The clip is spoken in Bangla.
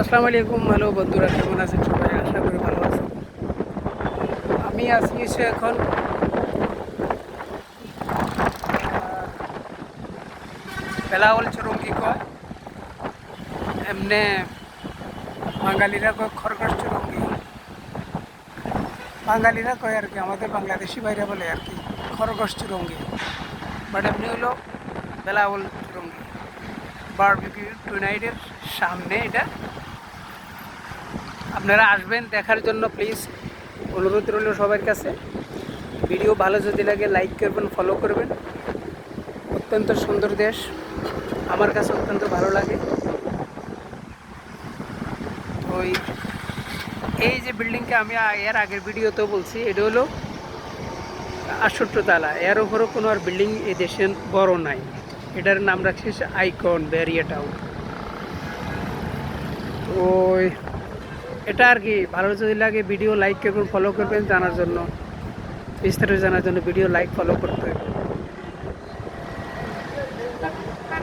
আসসালামু আলাইকুম। হ্যালো বন্ধুরা, কেমন আছেন সবাই? আশা করি ভালো আছেন। আমি আছি এসে এখন বেলাওয়াল চুরঙ্গি কয়, এমনি বাঙালিরা কয় খরগোশ চুরঙ্গি। বাঙালিরা কয় আর কি, আমাদের বাংলাদেশি বাইরে বলে আর কি খরগোশ চুরঙ্গি, বাট এমনি হলো বেলাওয়াল চুরঙ্গি। বারবিকিউ টুনাইটের সামনে এটা। আপনারা আসবেন দেখার জন্য, প্লিজ অনুরোধ রইল সবার কাছে। ভিডিও ভালো যদি লাগে লাইক করবেন, ফলো করবেন। অত্যন্ত সুন্দর দেশ, আমার কাছে অত্যন্ত ভালো লাগে। ওই এই যে বিল্ডিংটা আমি এর আগের ভিডিওতেও বলছি, এটা হলো 68 তালা। এর উপরও কোনো আর বিল্ডিং এই দেশে বড় নাই। এটার নাম রাখছি আইকন ব্যারিয়া টাউন। ওই এটা আর কি, ভালো যদি লাগে ভিডিও লাইক করবেন, ফলো করবেন। জানার জন্য, বিস্তারিত জানার জন্য ভিডিও লাইক ফলো করতে হবে।